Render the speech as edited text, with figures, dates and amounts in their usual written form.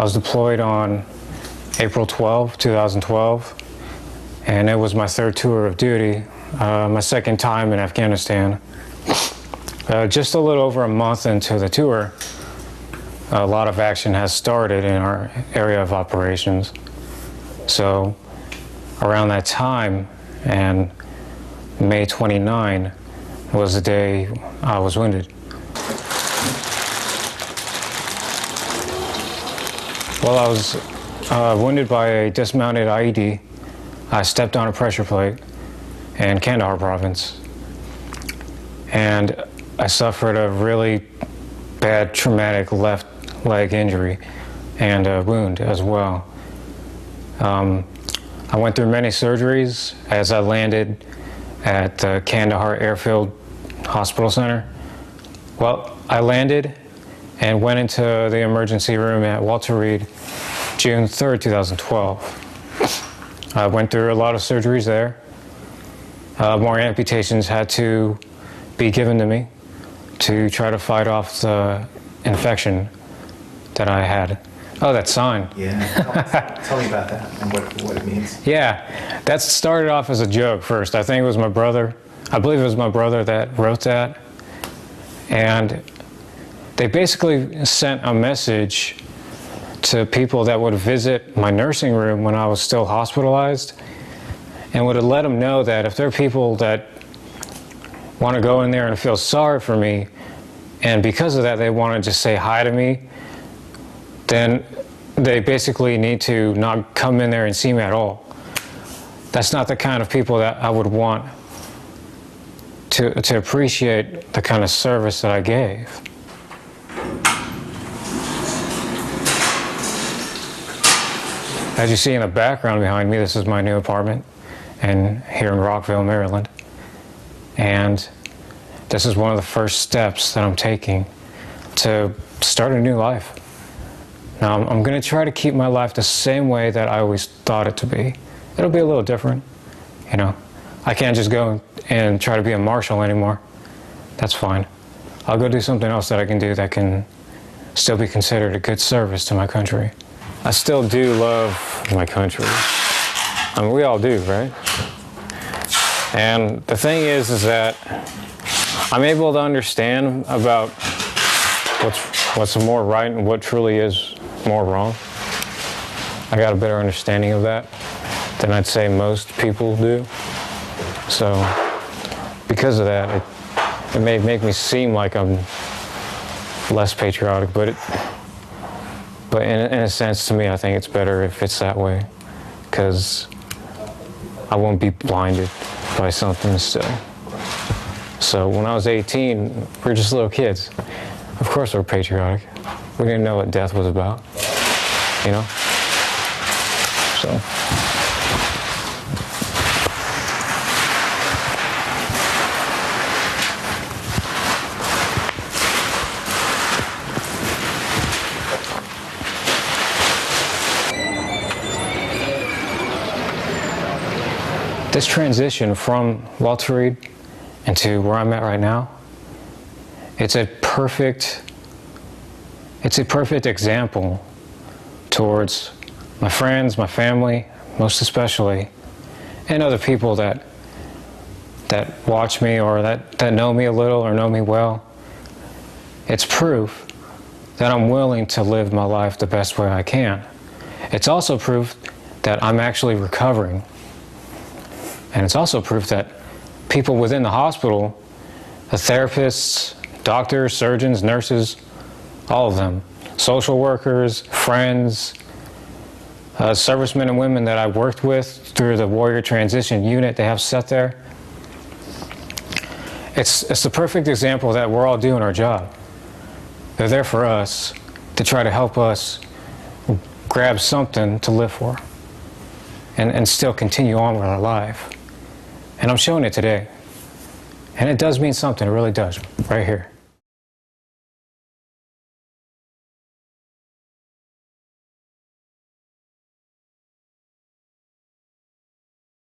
was deployed on April 12, 2012, and it was my third tour of duty, my second time in Afghanistan. Just a little over a month into the tour, a lot of action has started in our area of operations. So around that time, and May 29 was the day I was wounded. Well, I was wounded by a dismounted IED. I stepped on a pressure plate in Kandahar province, and I suffered a really bad traumatic left leg injury and a wound as well. I went through many surgeries as I landed at the Kandahar Airfield Hospital Center. Well, I landed and went into the emergency room at Walter Reed June 3rd, 2012. I went through a lot of surgeries there. More amputations had to be given to me to try to fight off the infection that I had. Oh, that sign. Yeah, tell me about that and what it means. Yeah, that started off as a joke first. I think it was my brother. I believe it was my brother that wrote that. And they basically sent a message to people that would visit my nursing room when I was still hospitalized, and would have let them know that if there are people that want to go in there and feel sorry for me, and because of that they want to just say hi to me, then they basically need to not come in there and see me at all. That's not the kind of people that I would want to appreciate the kind of service that I gave. As you see in the background behind me, this is my new apartment here in Rockville, Maryland. And this is one of the first steps that I'm taking to start a new life. Now, I'm going to try to keep my life the same way that I always thought it to be. It'll be a little different, you know. I can't just go and try to be a marshal anymore. That's fine. I'll go do something else that I can do that can still be considered a good service to my country. I still do love my country. I mean, we all do, right? And the thing is that I'm able to understand about what's more right and what truly is more wrong. I got a better understanding of that than I'd say most people do. So because of that, it may make me seem like I'm less patriotic, but in a sense, to me, I think it's better if it's that way, because I won't be blinded by something still. So when I was 18, we were just little kids. Of course we're patriotic. We didn't know what death was about, you know? So. This transition from Walter Reed into where I'm at right now, it's a perfect example towards my friends, my family, most especially, and other people that watch me or that know me a little or know me well. It's proof that I'm willing to live my life the best way I can. It's also proof that I'm actually recovering. And it's also proof that people within the hospital, the therapists, doctors, surgeons, nurses, all of them, social workers, friends, servicemen and women that I worked with through the Warrior Transition Unit they have set there. It's the perfect example that we're all doing our job. They're there for us to try to help us grab something to live for and still continue on with our life. And I'm showing it today. And it does mean something, it really does, right here.